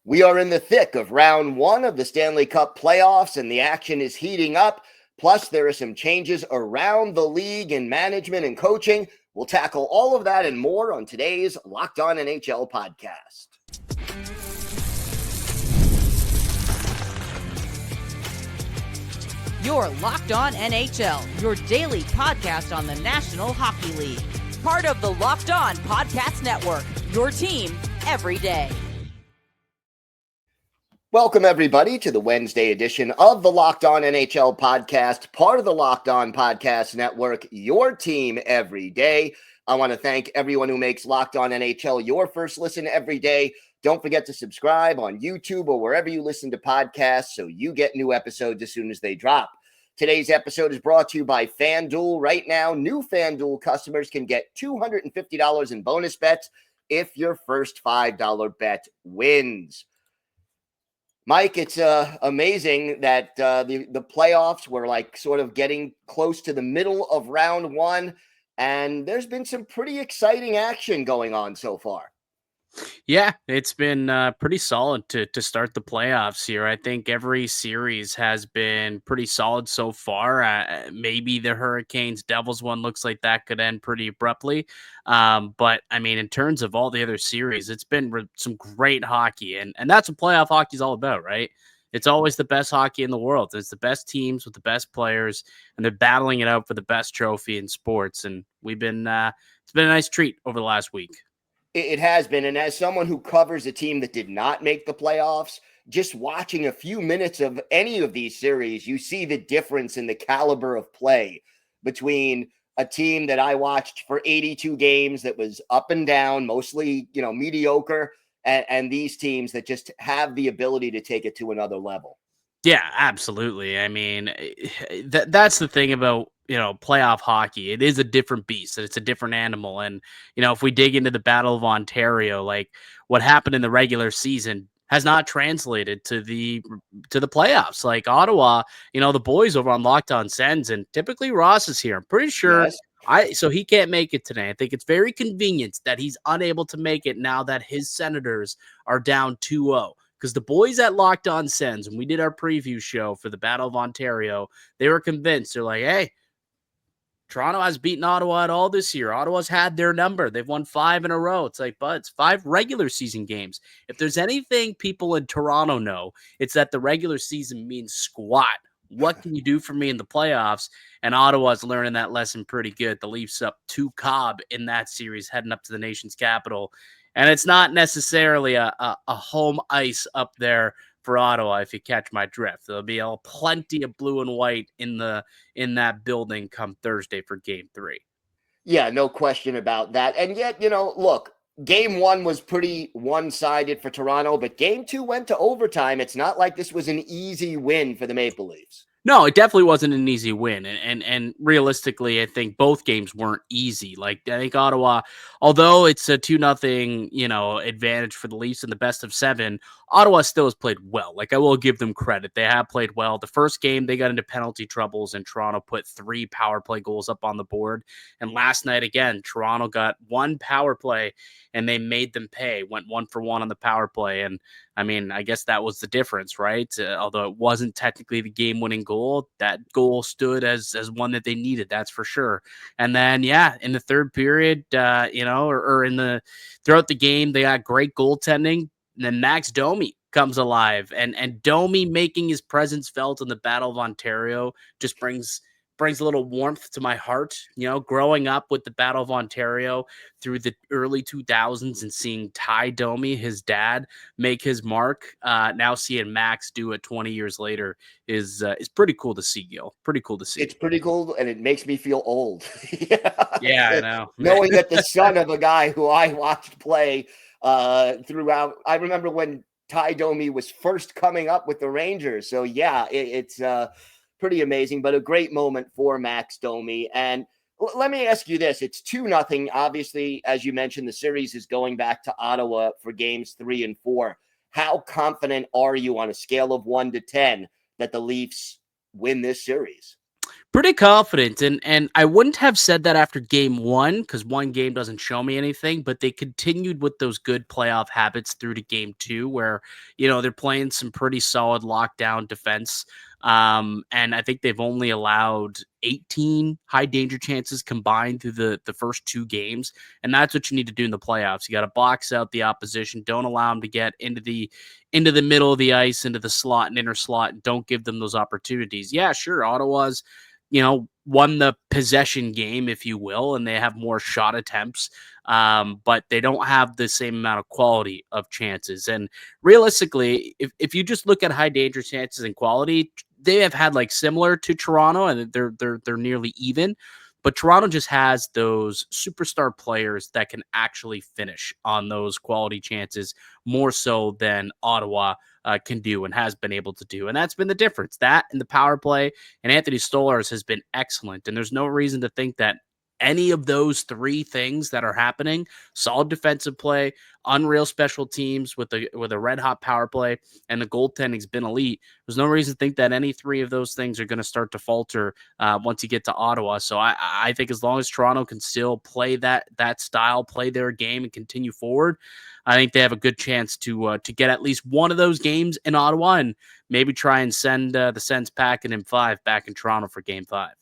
We are in the thick of round one of the Stanley Cup Playoffs, and the action is heating up. Plus, there are some changes around the league in management and coaching. We'll tackle all of that and more on today's Locked On NHL podcast. You're Locked On NHL, your daily podcast on the National Hockey League. Part of the Locked On Podcast Network, your team every day. Welcome, everybody, to the Wednesday edition of the Locked On NHL podcast, part of the Locked On Podcast Network, your team every day. I want to thank everyone who makes Locked On NHL your first listen every day. Don't forget to subscribe on YouTube or wherever you listen to podcasts so you get new episodes as soon as they drop. Today's episode is brought to you by FanDuel. Right now, new FanDuel customers can get $250 in bonus bets if your first $5 bet wins. Mike, it's amazing that the playoffs were like sort of getting close to the middle of round one, and there's been some pretty exciting action going on so far. Yeah, it's been pretty solid to start the playoffs here. I think every series has been pretty solid so far. Maybe the Hurricanes Devils one looks like that could end pretty abruptly. But I mean, in terms of all the other series, it's been some great hockey. And that's what playoff hockey is all about, right? It's always the best hockey in the world. It's the best teams with the best players, and they're battling it out for the best trophy in sports. And it's been a nice treat over the last week. It has been. And as someone who covers a team that did not make the playoffs, just watching a few minutes of any of these series, you see the difference in the caliber of play between a team that I watched for 82 games that was up and down, mostly, mediocre, and these teams that just have the ability to take it to another level. Yeah, absolutely. I mean, that's the thing about, playoff hockey. It is a different beast, and it's a different animal. And, if we dig into the Battle of Ontario, like what happened in the regular season has not translated to the playoffs. Like Ottawa, the boys over on Locked On Sens, and typically Ross is here. I'm pretty sure so he can't make it today. I think it's very convenient that he's unable to make it now that his Senators are down 2-0. Because the boys at Locked On Sens, when we did our preview show for the Battle of Ontario, they were convinced. They're like, hey, Toronto has beaten Ottawa at all this year. Ottawa's had their number. They've won 5 in a row. It's like, but it's 5 regular season games. If there's anything people in Toronto know, it's that the regular season means squat. What can you do for me in the playoffs? And Ottawa's learning that lesson pretty good. The Leafs up 2 Cobb in that series, heading up to the nation's capital. And it's not necessarily a home ice up there for Ottawa, if you catch my drift. There'll be plenty of blue and white in that building come Thursday for Game 3. Yeah, no question about that. And yet, look, Game 1 was pretty one-sided for Toronto, but Game 2 went to overtime. It's not like this was an easy win for the Maple Leafs. No, it definitely wasn't an easy win. And realistically, I think both games weren't easy. Like, I think Ottawa, although it's a 2-0, advantage for the Leafs in the best of 7, Ottawa still has played well. Like, I will give them credit. They have played well. The first game, they got into penalty troubles, and Toronto put 3 power play goals up on the board. And last night, again, Toronto got 1 power play, and they made them pay. Went 1 for 1 on the power play. And, I mean, I guess that was the difference, right? Although it wasn't technically the game-winning goal, that goal stood as one that they needed, that's for sure. And then, in the third period, throughout the game, they got great goaltending. And then Max Domi comes alive, and Domi making his presence felt in the Battle of Ontario just brings a little warmth to my heart. Growing up with the Battle of Ontario through the early 2000s and seeing Ty Domi, his dad, make his mark, now seeing Max do it 20 years later is pretty cool to see, Gil. Pretty cool to see. It's pretty cool, and it makes me feel old. Yeah, I know. Knowing that the son of a guy who I watched play throughout. I remember when Ty Domi was first coming up with the Rangers. So, yeah, it's pretty amazing, but a great moment for Max Domi. And let me ask you this. It's 2-0. Obviously, as you mentioned, the series is going back to Ottawa for games 3 and 4. How confident are you on a scale of 1 to 10 that the Leafs win this series? Pretty confident, and I wouldn't have said that after game one because one game doesn't show me anything, but they continued with those good playoff habits through to game two, where they're playing some pretty solid lockdown defense. And I think they've only allowed 18 high danger chances combined through the first two games, and that's what you need to do in the playoffs. You got to box out the opposition, don't allow them to get into the middle of the ice, into the slot and inner slot, and don't give them those opportunities. Yeah, sure, Ottawa's won the possession game, if you will, and they have more shot attempts, but they don't have the same amount of quality of chances. And realistically, if you just look at high danger chances and quality, they have had like similar to Toronto, and they're nearly even. But Toronto just has those superstar players that can actually finish on those quality chances more so than Ottawa can do and has been able to do. And that's been the difference. That and the power play, and Anthony Stolarz has been excellent. And there's no reason to think that any of those three things that are happening, solid defensive play, unreal special teams with a red hot power play, and the goaltending's been elite. There's no reason to think that any three of those things are going to start to falter once you get to Ottawa. So I think as long as Toronto can still play that style, play their game, and continue forward, I think they have a good chance to get at least one of those games in Ottawa, and maybe try and send the Sens pack and M5 back in Toronto for Game 5.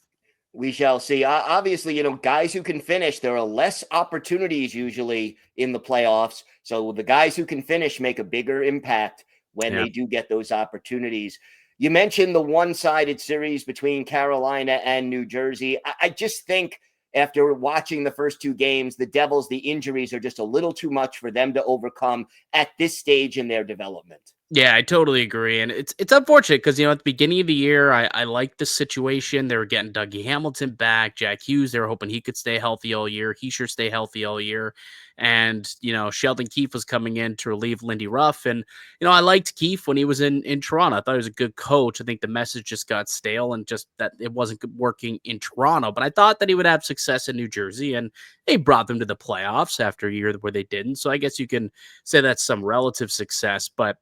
We shall see. Obviously, guys who can finish, there are less opportunities usually in the playoffs. So the guys who can finish make a bigger impact when they do get those opportunities. You mentioned the one-sided series between Carolina and New Jersey. I just think after watching the first two games, the Devils, the injuries are just a little too much for them to overcome at this stage in their development. Yeah, I totally agree. And it's unfortunate because, at the beginning of the year, I liked the situation. They were getting Dougie Hamilton back, Jack Hughes. They were hoping he could stay healthy all year. He sure stay healthy all year. And, Sheldon Keefe was coming in to relieve Lindy Ruff. And, I liked Keefe when he was in Toronto. I thought he was a good coach. I think the message just got stale and just that it wasn't working in Toronto. But I thought that he would have success in New Jersey. And they brought them to the playoffs after a year where they didn't. So I guess you can say that's some relative success. But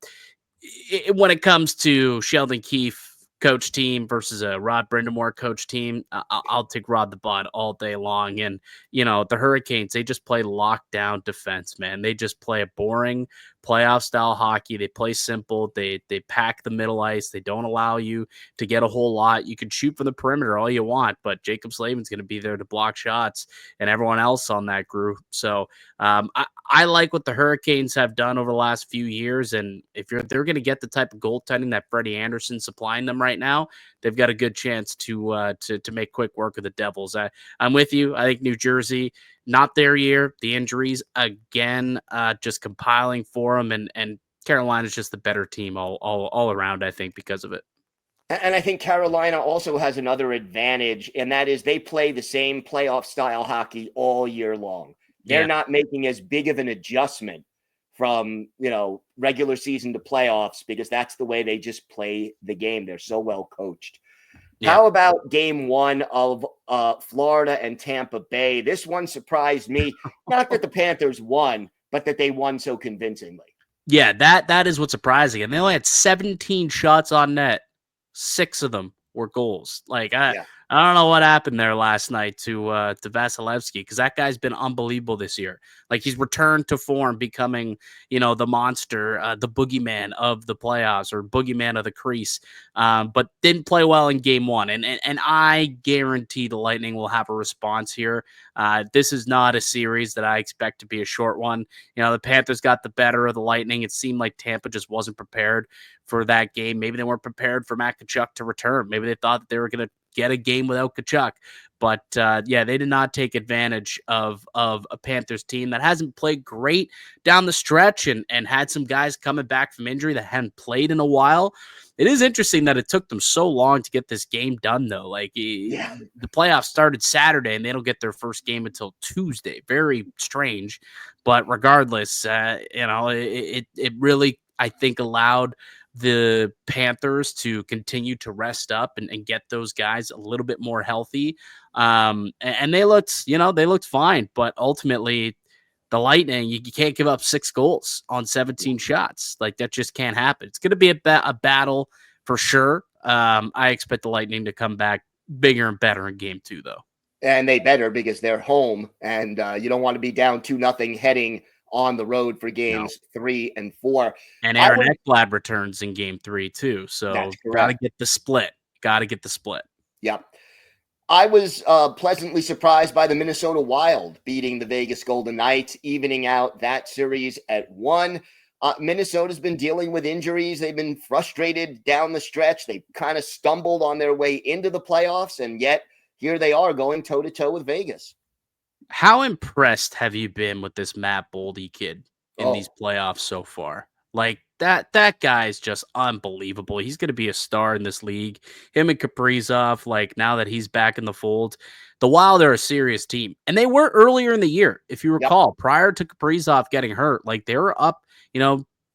when it comes to Sheldon Keefe coach team versus a Rod Brindamore coach team, I'll take Rod the Bod all day long. And, the Hurricanes, they just play lockdown defense, man. They just play a boring playoff style hockey. They play simple. They pack the middle ice. They don't allow you to get a whole lot. You can shoot from the perimeter all you want, but Jacob Slavin's going to be there to block shots and everyone else on that group. So I like what the Hurricanes have done over the last few years. And if they're going to get the type of goaltending that Freddie Anderson's supplying them right now, they've got a good chance to make quick work of the Devils. I'm with you. I think New Jersey, not their year. The injuries again, just compiling for them, and Carolina's just the better team all around, I think, because of it. And I think Carolina also has another advantage, and that is they play the same playoff style hockey all year long. They're not making as big of an adjustment from, regular season to playoffs because that's the way they just play the game. They're so well coached. Yeah. How about game one of Florida and Tampa Bay? This one surprised me. Not that the Panthers won, but that they won so convincingly. Yeah, that is what's surprising. And they only had 17 shots on net. 6 of them were goals. I don't know what happened there last night to Vasilevsky, because that guy's been unbelievable this year. Like, he's returned to form, becoming, the monster, the boogeyman of the playoffs, or boogeyman of the crease, but didn't play well in game one. And I guarantee the Lightning will have a response here. This is not a series that I expect to be a short one. The Panthers got the better of the Lightning. It seemed like Tampa just wasn't prepared for that game. Maybe they weren't prepared for Matt Tkachuk to return. Maybe they thought that they were going to get a game without Tkachuk. But they did not take advantage of a Panthers team that hasn't played great down the stretch and had some guys coming back from injury that hadn't played in a while. It is interesting that it took them so long to get this game done, though. The playoffs started Saturday and they don't get their first game until Tuesday. Very strange. But regardless, it really, I think, allowed the Panthers to continue to rest up and get those guys a little bit more healthy. And they looked fine, but ultimately the Lightning, you can't give up 6 goals on 17 shots. Like, that just can't happen. It's going to be a battle for sure. I expect the Lightning to come back bigger and better in game 2, though. And they better, because they're home, and you don't want to be down 2-0 heading on the road for games 3 and 4. And Aaron Ekblad returns in game 3 too. So got to get the split. Yep. I was pleasantly surprised by the Minnesota Wild beating the Vegas Golden Knights, evening out that series at 1. Minnesota's been dealing with injuries. They've been frustrated down the stretch. They kind of stumbled on their way into the playoffs, and yet here they are going toe-to-toe with Vegas. How impressed have you been with this Matt Boldy kid in these playoffs so far? Like, that guy is just unbelievable. He's going to be a star in this league. Him and Kaprizov, like, now that he's back in the fold, the Wild are a serious team. And they were earlier in the year, if you recall, prior to Kaprizov getting hurt. Like, they were up,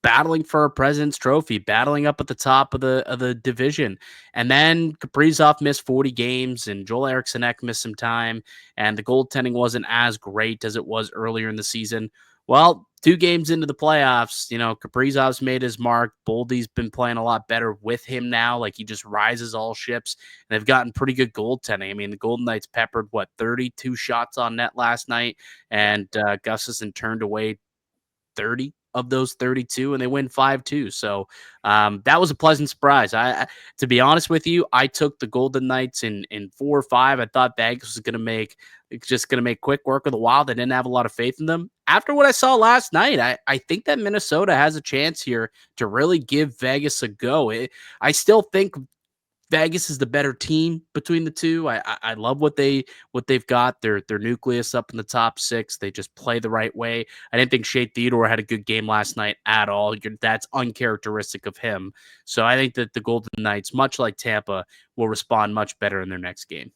battling for a President's Trophy, battling up at the top of the division. And then Kaprizov missed 40 games, and Joel Eriksson Ek missed some time, and the goaltending wasn't as great as it was earlier in the season. Well, 2 games into the playoffs, Kaprizov's made his mark. Boldy's been playing a lot better with him now. Like, he just rises all ships, and they've gotten pretty good goaltending. I mean, the Golden Knights peppered, 32 shots on net last night, and Gustafsson turned away 30 of those 32, and they win 5-2. So that was a pleasant surprise. To be honest with you, I took the Golden Knights in 4 or 5. I thought Vegas was going to make quick work of the Wild. I didn't have a lot of faith in them. After what I saw last night, I think that Minnesota has a chance here to really give Vegas a go. I still think Vegas is the better team between the two. I love what they've got. Their nucleus up in the top 6. They just play the right way. I didn't think Shea Theodore had a good game last night at all. That's uncharacteristic of him. So I think that the Golden Knights, much like Tampa, will respond much better in their next game.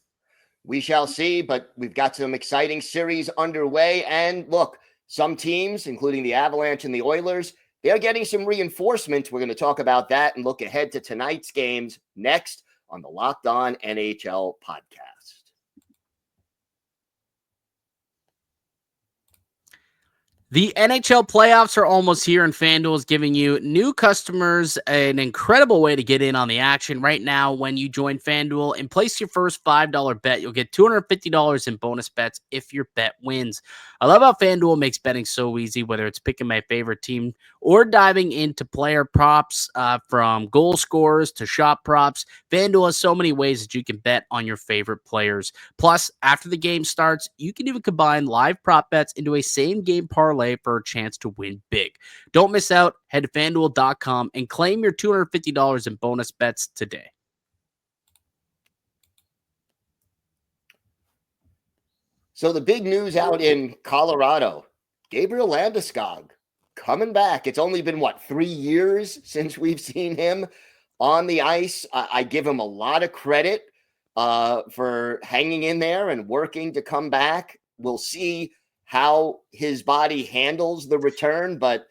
We shall see, but we've got some exciting series underway. And look, some teams, including the Avalanche and the Oilers, they're getting some reinforcement. We're going to talk about that and look ahead to tonight's games next on the Locked On NHL podcast. The NHL playoffs are almost here, and FanDuel is giving you new customers an incredible way to get in on the action. Right now, when you join FanDuel and place your first $5 bet, you'll get $250 in bonus bets if your bet wins. I love how FanDuel makes betting so easy, whether it's picking my favorite team or diving into player props, from goal scorers to shot props. FanDuel has so many ways that you can bet on your favorite players. Plus, after the game starts, you can even combine live prop bets into a same-game parlay for a chance to win big. Don't miss out. Head to FanDuel.com and claim your $250 in bonus bets today. So the big news out in Colorado, Gabriel Landeskog coming back. It's only been, 3 years since we've seen him on the ice. I give him a lot of credit for hanging in there and working to come back. We'll see how his body handles the return, but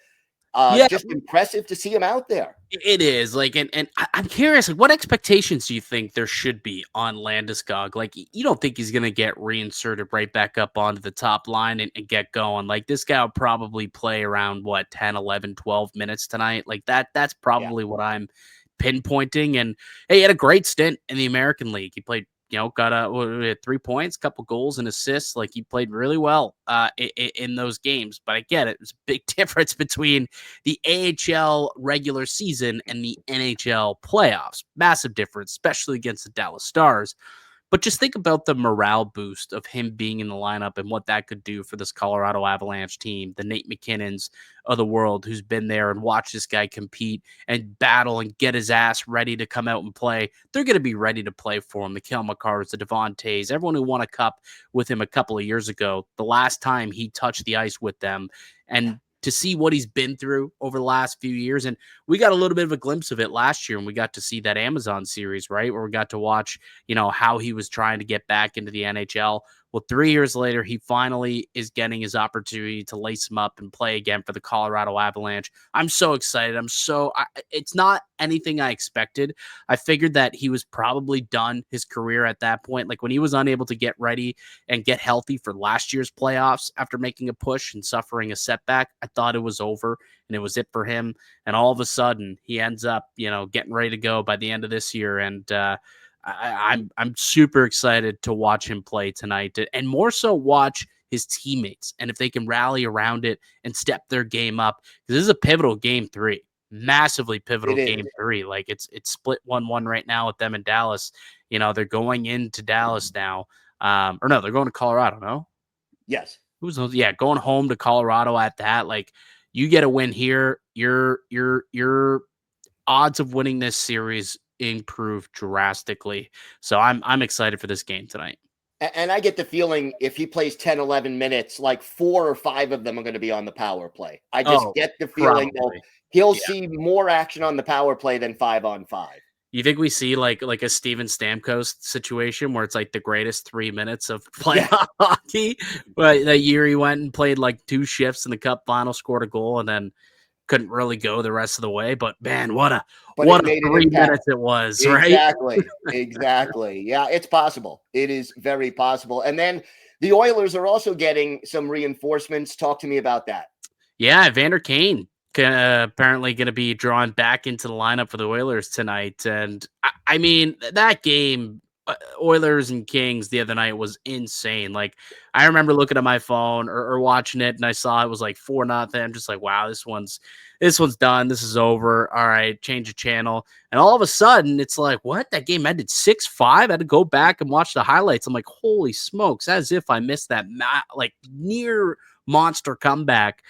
just impressive to see him out there. It is, and I'm curious, what expectations do you think there should be on Landeskog? Like, you don't think he's going to get reinserted right back up onto the top line and get going? Like, this guy will probably play around 10, 11, 12 minutes tonight. Like, that's probably what I'm pinpointing. And hey, he had a great stint in the American League. He played, got 3 points, couple goals and assists. Like, he played really well in those games. But I get it. There's a big difference between the AHL regular season and the NHL playoffs. Massive difference, especially against the Dallas Stars. But just think about the morale boost of him being in the lineup and what that could do for this Colorado Avalanche team, the Nate McKinnons of the world, who's been there and watched this guy compete and battle and get his ass ready to come out and play. They're going to be ready to play for him. The Cale Makars, the Devontays, everyone who won a cup with him a couple of years ago, the last time he touched the ice with them. And to see what he's been through over the last few years. And we got a little bit of a glimpse of it last year, and we got to see that Amazon series, right? Where we got to watch, how he was trying to get back into the NHL. Well, 3 years later, he finally is getting his opportunity to lace him up and play again for the Colorado Avalanche. I'm so excited. It's not anything I expected. I figured that he was probably done his career at that point. Like, when he was unable to get ready and get healthy for last year's playoffs after making a push and suffering a setback, I thought it was over and it was it for him. And all of a sudden, he ends up, getting ready to go by the end of this year. And I'm super excited to watch him play tonight, and more so watch his teammates and if they can rally around it and step their game up, because this is a pivotal game 3, massively pivotal It is. game 3. Like it's split 1-1 right now with them in Dallas. They're going into Dallas now, or no, they're going to Colorado. No, Yes. going home to Colorado at that. Like, you get a win here, your odds of winning this series improve drastically. So I'm excited for this game tonight. And I get the feeling if he plays 10, 11 minutes, like 4 or 5 of them are going to be on the power play. I just get the feeling he'll see more action on the power play than 5-on-5. You think we see like a Steven Stamkos situation where it's like the greatest 3 minutes of playoff hockey? But that year he went and played like 2 shifts in the Cup final, scored a goal, and then couldn't really go the rest of the way. But man, what a 3 minutes it was, right? Exactly. Yeah, it's possible. It is very possible. And then the Oilers are also getting some reinforcements. Talk to me about that. Yeah, Evander Kane apparently going to be drawn back into the lineup for the Oilers tonight. And I mean, that game, Oilers and Kings the other night, was insane. Like, I remember looking at my phone or watching it, and I saw it was like 4-0. I'm just like, wow, this one's done. This is over. All right, change the channel. And all of a sudden, it's like, what? That game ended 6-5. I had to go back and watch the highlights. I'm like, holy smokes, as if I missed that like near monster comeback.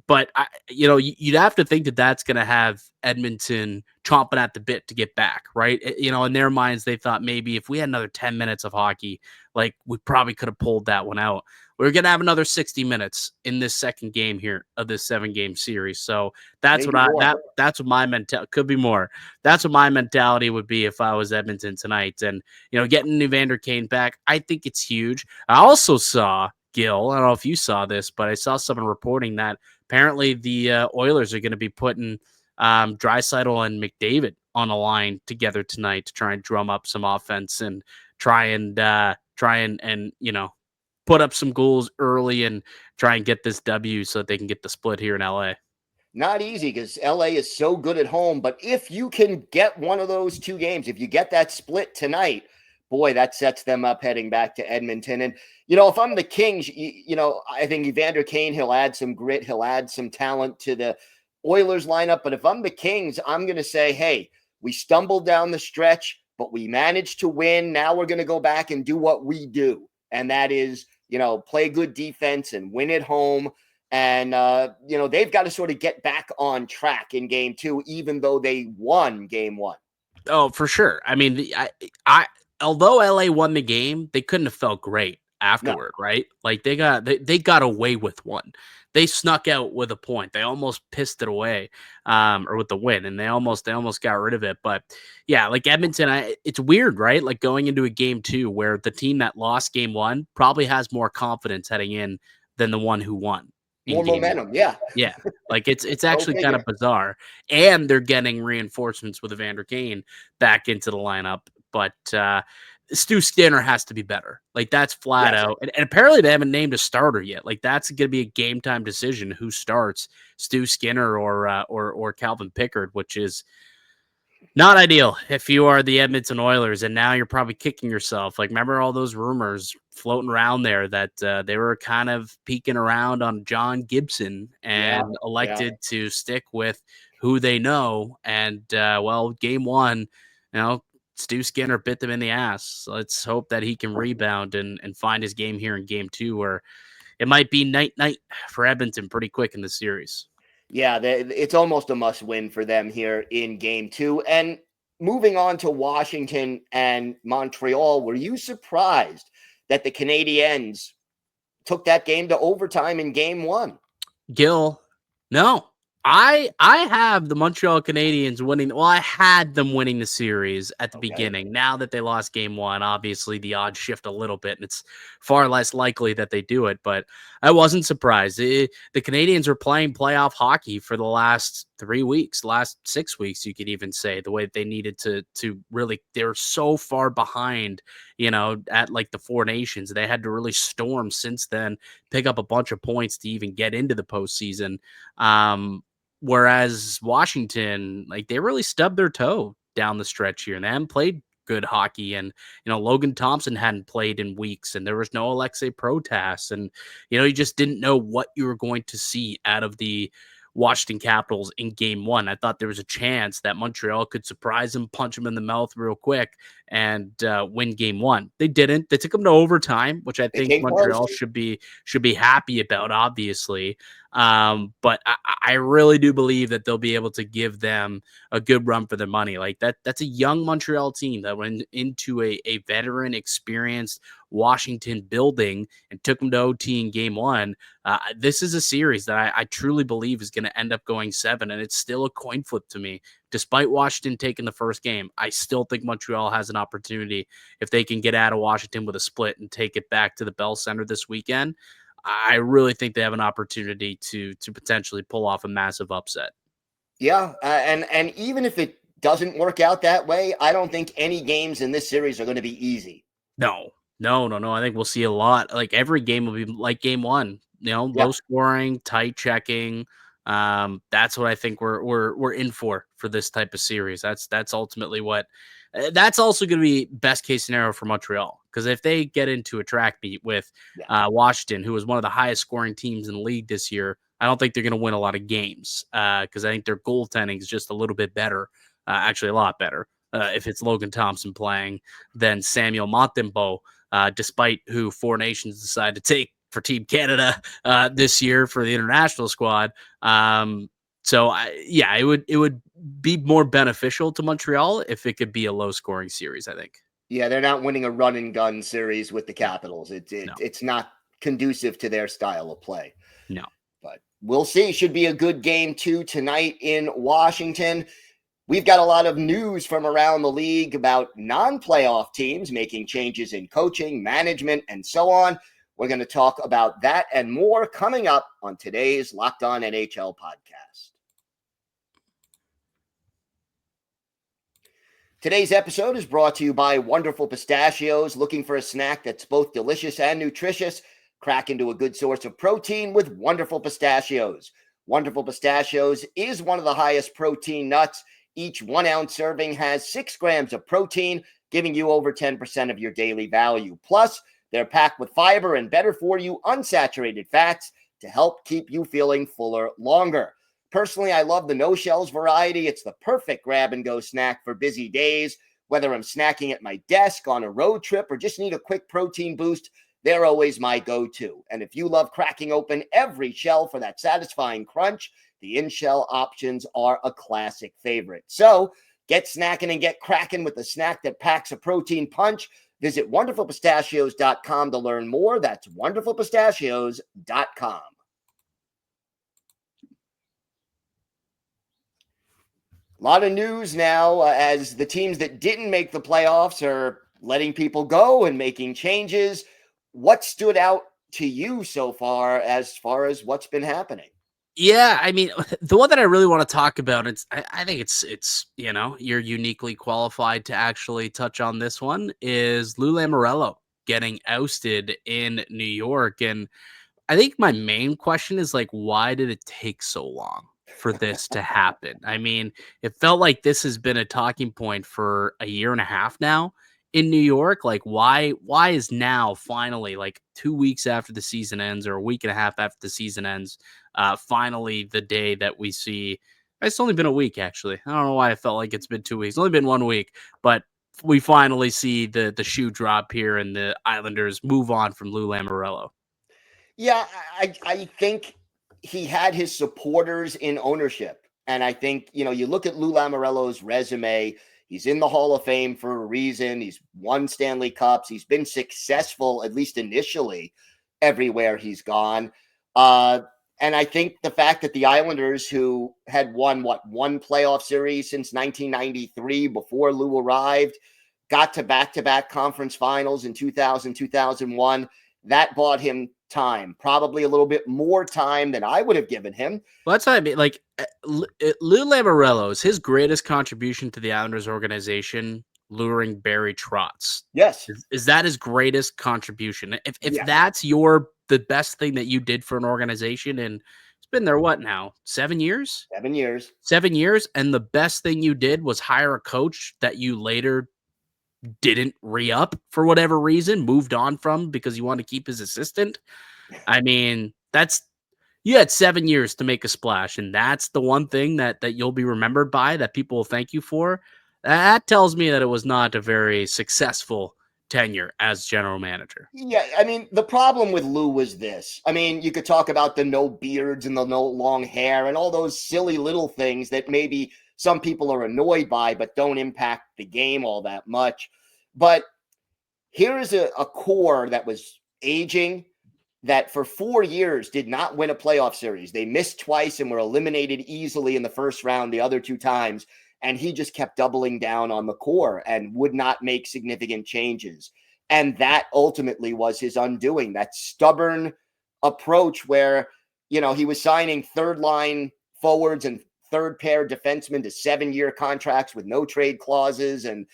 But you'd have to think that that's going to have Edmonton chomping at the bit to get back, right? In their minds, they thought maybe if we had another 10 minutes of hockey, like, we probably could have pulled that one out. We're going to have another 60 minutes in this second game here of this 7-game series. So that's maybe that's what my mentality could be more. That's what my mentality would be if I was Edmonton tonight. And, getting Evander Kane back, I think it's huge. I also saw, Gil, I don't know if you saw this, but I saw someone reporting that apparently the Oilers are going to be putting Draisaitl and McDavid on a line together tonight to try and drum up some offense and try and put up some goals early and try and get this W so that they can get the split here in LA. Not easy because LA is so good at home, but if you can get one of those 2 games, if you get that split tonight, boy, that sets them up heading back to Edmonton. And, if I'm the Kings, I think Evander Kane, he'll add some grit. He'll add some talent to the Oilers lineup. But if I'm the Kings, I'm going to say, hey, we stumbled down the stretch, but we managed to win. Now we're going to go back and do what we do. And that is, play good defense and win at home. And, they've got to sort of get back on track in game 2, even though they won game 1. Oh, for sure. I mean, although LA won the game, they couldn't have felt great afterward, right? Like, they got away with one. They snuck out with a point. They almost pissed it away, or with the win, and they almost got rid of it. But yeah, like Edmonton, it's weird, right? Like, going into a game 2 where the team that lost game 1 probably has more confidence heading in than the one who won. More momentum, yeah. Like, it's actually kind of bizarre. And they're getting reinforcements with Evander Kane back into the lineup. But Stu Skinner has to be better. Like, that's flat out. And apparently they haven't named a starter yet. Like, that's going to be a game time decision who starts, Stu Skinner or Calvin Pickard, which is not ideal if you are the Edmonton Oilers. And now you're probably kicking yourself. Like, remember all those rumors floating around there that they were kind of peeking around on John Gibson and elected to stick with who they know. And, game 1, Stu Skinner bit them in the ass. So let's hope that he can rebound and find his game here in game 2, where it might be night for Edmonton pretty quick in the series. Yeah, it's almost a must win for them here in game 2. And moving on to Washington and Montreal, were you surprised that the Canadiens took that game to overtime in game 1? Gil, no. I have the Montreal Canadiens winning. Well, I had them winning the series at the beginning. Now that they lost game 1, obviously the odds shift a little bit, and it's far less likely that they do it. But I wasn't surprised. The Canadiens are playing playoff hockey for the last 3 weeks, last 6 weeks, you could even say, the way that they needed to really. They're so far behind, at like the 4 nations. They had to really storm since then, pick up a bunch of points to even get into the postseason. Whereas Washington, like, they really stubbed their toe down the stretch here, and they haven't played good hockey. And, Logan Thompson hadn't played in weeks, and there was no Alexei Protas. And, you just didn't know what you were going to see out of the Washington Capitals in game one. I thought there was a chance that Montreal could surprise him, punch him in the mouth real quick, and win game one. They didn't. They took them to overtime, which I think Montreal should be happy about, obviously. But I really do believe that they'll be able to give them a good run for their money. Like that's a young Montreal team that went into a veteran, experienced Washington building and took them to OT in game one. This is a series that I truly believe is going to end up going 7, and it's still a coin flip to me. Despite Washington taking the first game, I still think Montreal has an opportunity if they can get out of Washington with a split and take it back to the Bell Center this weekend. I really think they have an opportunity to potentially pull off a massive upset. Yeah, and even if it doesn't work out that way, I don't think any games in this series are going to be easy. No. I think we'll see a lot. Like every game will be like game one. Low scoring, tight checking. That's what I think we're in for this type of series. That's ultimately what. That's also going to be best case scenario for Montreal, because if they get into a track meet with Washington, who was one of the highest scoring teams in the league this year, I don't think they're going to win a lot of games because I think their goaltending is just a little bit better, actually a lot better. If it's Logan Thompson playing than Samuel Montembeault, despite who Four Nations decided to take for Team Canada this year for the international squad. It would be more beneficial to Montreal if it could be a low scoring series, I think. Yeah, they're not winning a run and gun series with the Capitals. It's not conducive to their style of play. No. But we'll see. Should be a good game too tonight in Washington. We've got a lot of news from around the league about non-playoff teams making changes in coaching, management, and so on. We're going to talk about that and more coming up on today's Locked On NHL podcast. Today's episode is brought to you by Wonderful Pistachios. Looking for a snack that's both delicious and nutritious? Crack into a good source of protein with Wonderful Pistachios. Wonderful Pistachios is one of the highest protein nuts. Each 1 ounce serving has 6 grams of protein, giving you over 10% of your daily value. Plus, they're packed with fiber and better for you unsaturated fats to help keep you feeling fuller longer. Personally, I love the no-shells variety. It's the perfect grab-and-go snack for busy days. Whether I'm snacking at my desk, on a road trip, or just need a quick protein boost, they're always my go-to. And if you love cracking open every shell for that satisfying crunch, the in-shell options are a classic favorite. So get snacking and get cracking with a snack that packs a protein punch. Visit wonderfulpistachios.com to learn more. That's wonderfulpistachios.com. A lot of news now as the teams that didn't make the playoffs are letting people go and making changes. What stood out to you so far as what's been happening? Yeah, I mean, the one that I really want to talk about, I think it's you're uniquely qualified to actually touch on this one, is Lou Lamoriello getting ousted in New York. And I think my main question is, like, why did it take so long for this to happen? I mean, it felt like this has been a talking point for a year and a half now in New York. Like, why is now finally, like 2 weeks after the season ends, or a week and a half after the season ends, finally the day that we see? It's only been a week, actually. I don't know why I felt like it's been 2 weeks. It's only been 1 week, but we finally see the shoe drop here and the Islanders move on from Lou Lamoriello. Yeah, I think he had his supporters in ownership. And I think, you look at Lou Lamoriello's resume, he's in the Hall of Fame for a reason. He's won Stanley Cups. He's been successful, at least initially, everywhere he's gone. And I think the fact that the Islanders, who had won, one playoff series since 1993 before Lou arrived, got to back-to-back conference finals in 2000, 2001, that bought him time, probably a little bit more time than I would have given him. Well, that's what I mean. Like, Lou Lamoriello is his greatest contribution to the Islanders organization, luring Barry Trotz. Yes. Is that his greatest contribution? If that's the best thing that you did for an organization, and it's been there, what now? 7 years? 7 years. 7 years. And the best thing you did was hire a coach that you later didn't re-up for whatever reason, moved on from because he wanted to keep his assistant. I mean, you had 7 years to make a splash, and that's the one thing that you'll be remembered by, that people will thank you for. That tells me that it was not a very successful tenure as general manager. Yeah, I mean, the problem with Lou was this. I mean, you could talk about the no beards and the no long hair and all those silly little things that maybe some people are annoyed by, but don't impact the game all that much. But here is a core that was aging, that for 4 years did not win a playoff series. They missed twice and were eliminated easily in the first round the other 2 times. And he just kept doubling down on the core and would not make significant changes. And that ultimately was his undoing, that stubborn approach where, he was signing third line forwards and third pair defensemen to 7-year contracts with no trade clauses, and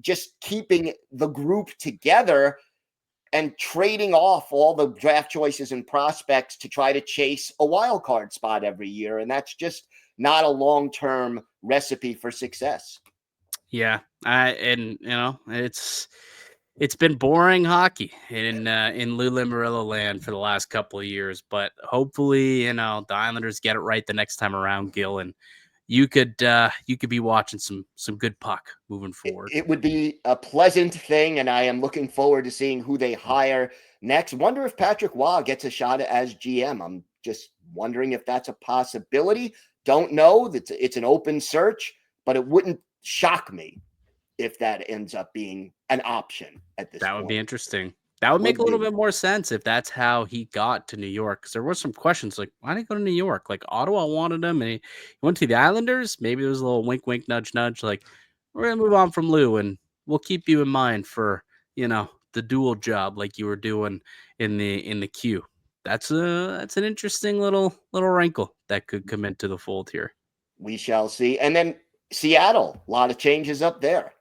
just keeping the group together and trading off all the draft choices and prospects to try to chase a wild card spot every year. And that's just not a long-term recipe for success. Yeah. It's been boring hockey in Lou Lamoriello land for the last couple of years, but hopefully, the Islanders get it right the next time around, Gil, and you could be watching some good puck moving forward. It would be a pleasant thing, and I am looking forward to seeing who they hire next. Wonder if Patrick Waugh gets a shot as GM. I'm just wondering if that's a possibility. Don't know. It's an open search, but it wouldn't shock me if that ends up being an option at this point. That would be interesting. That would make a little bit more sense if that's how he got to New York. Because there were some questions like, why did he go to New York? Like, Ottawa wanted him, and he went to the Islanders. Maybe there was a little wink, wink, nudge, nudge. Like, we're going to move on from Lou, and we'll keep you in mind for, the dual job like you were doing in the queue. That's an interesting little wrinkle that could come into the fold here. We shall see. And then Seattle, a lot of changes up there.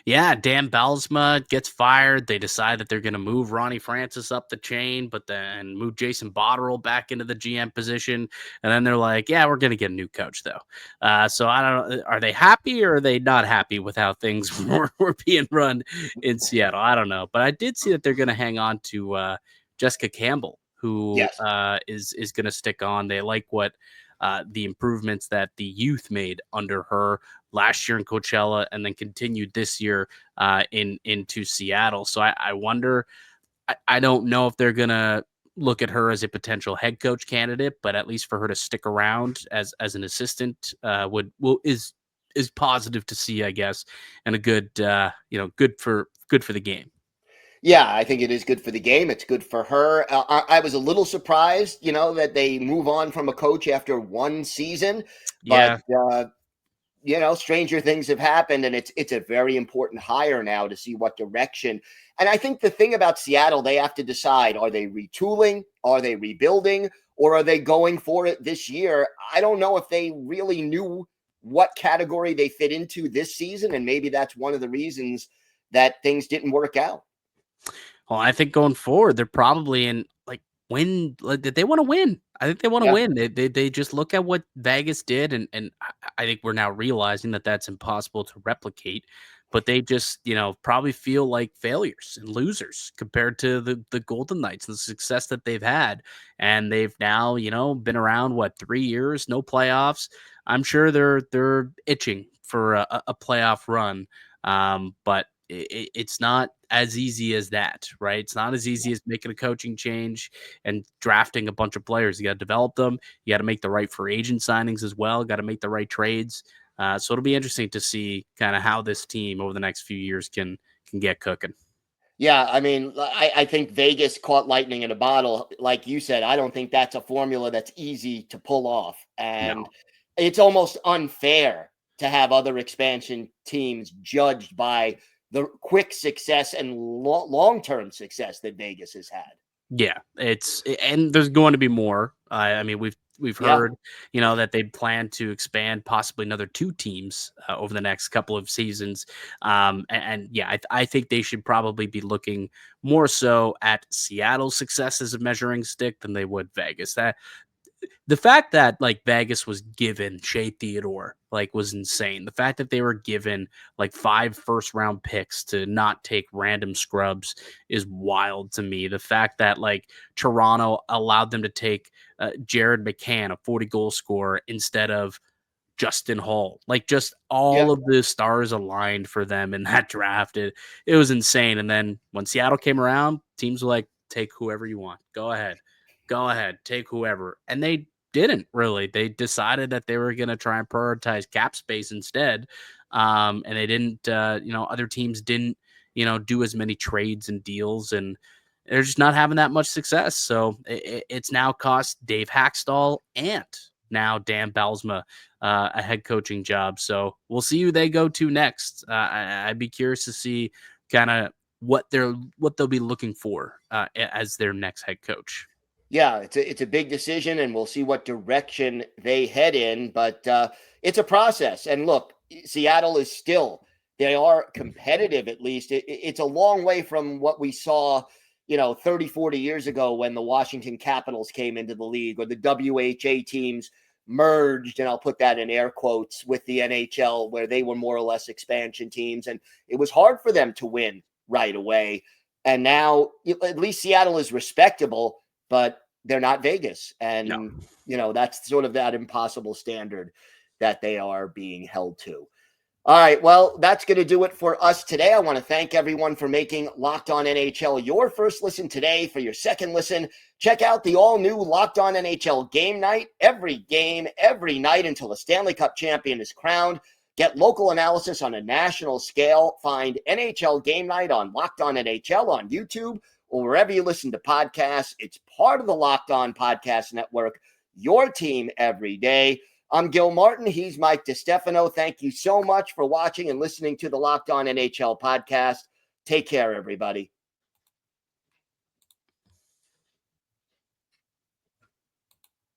Yeah, Dan Belsma gets fired. They decide that they're going to move Ronnie Francis up the chain, but then move Jason Botterill back into the GM position. And then they're like, yeah, we're going to get a new coach, though. So I don't know. Are they happy or are they not happy with how things were being run in Seattle? I don't know. But I did see that they're going to hang on to Jessica Campbell, who is going to stick on. They like what the improvements that the youth made under her last year in Coachella, and then continued this year into Seattle. So I wonder, I don't know if they're going to look at her as a potential head coach candidate, but at least for her to stick around as an assistant is positive to see, I guess, and a good, good for the game. Yeah, I think it is good for the game. It's good for her. I was a little surprised, that they move on from a coach after one season. But, stranger things have happened, and it's a very important hire now to see what direction. And I think the thing about Seattle, they have to decide, are they retooling? Are they rebuilding? Or are they going for it this year? I don't know if they really knew what category they fit into this season, and maybe that's one of the reasons that things didn't work out. Well, I think going forward, they're probably in they want to win. I think they want to win. They just look at what Vegas did, and I think we're now realizing that that's impossible to replicate. But they just, probably feel like failures and losers compared to the Golden Knights and the success that they've had. And they've now, been around 3 years, no playoffs. I'm sure they're itching for a playoff run. But it's not as easy as that, right? It's not as easy as making a coaching change and drafting a bunch of players. You got to develop them. You got to make the right free agent signings as well. Got to make the right trades. So it'll be interesting to see kind of how this team over the next few years can get cooking. Yeah, I mean, I think Vegas caught lightning in a bottle. Like you said, I don't think that's a formula that's easy to pull off. And it's almost unfair to have other expansion teams judged by the quick success and long-term success that Vegas has had. Yeah, and there's going to be more. I mean, we've heard, that they plan to expand possibly another 2 teams over the next couple of seasons. I think they should probably be looking more so at Seattle's success as a measuring stick than they would Vegas. That the fact that like Vegas was given Shea Theodore like was insane. The fact that they were given like 5 first-round picks to not take random scrubs is wild to me. The fact that like Toronto allowed them to take Jared McCann, a 40-goal scorer, instead of Justin Hall, like just all Yeah. of the stars aligned for them in that draft. It was insane. And then when Seattle came around, teams were like, take whoever you want. Go ahead, take whoever. And they didn't really. They decided that they were going to try and prioritize cap space instead. And they didn't, other teams didn't, do as many trades and deals, and they're just not having that much success. So it's now cost Dave Hackstall and now Dan Bylsma a head coaching job. So we'll see who they go to next. I'd be curious to see kind of what they'll be looking for as their next head coach. Yeah, it's a big decision, and we'll see what direction they head in. But it's a process. And look, Seattle is still, they are competitive, at least. It's a long way from what we saw, 30, 40 years ago when the Washington Capitals came into the league, or the WHA teams merged, and I'll put that in air quotes, with the NHL, where they were more or less expansion teams. And it was hard for them to win right away. And now at least Seattle is respectable, but they're not Vegas. And, that's sort of that impossible standard that they are being held to. All right, well, that's going to do it for us today. I want to thank everyone for making Locked On NHL your first listen today. For your second listen, check out the all-new Locked On NHL Game Night. Every game, every night until a Stanley Cup champion is crowned. Get local analysis on a national scale. Find NHL Game Night on Locked On NHL on YouTube or wherever you listen to podcasts. It's part of the Locked On Podcast Network, your team every day. I'm Gil Martin. He's Mike DiStefano. Thank you so much for watching and listening to the Locked On NHL podcast. Take care, everybody.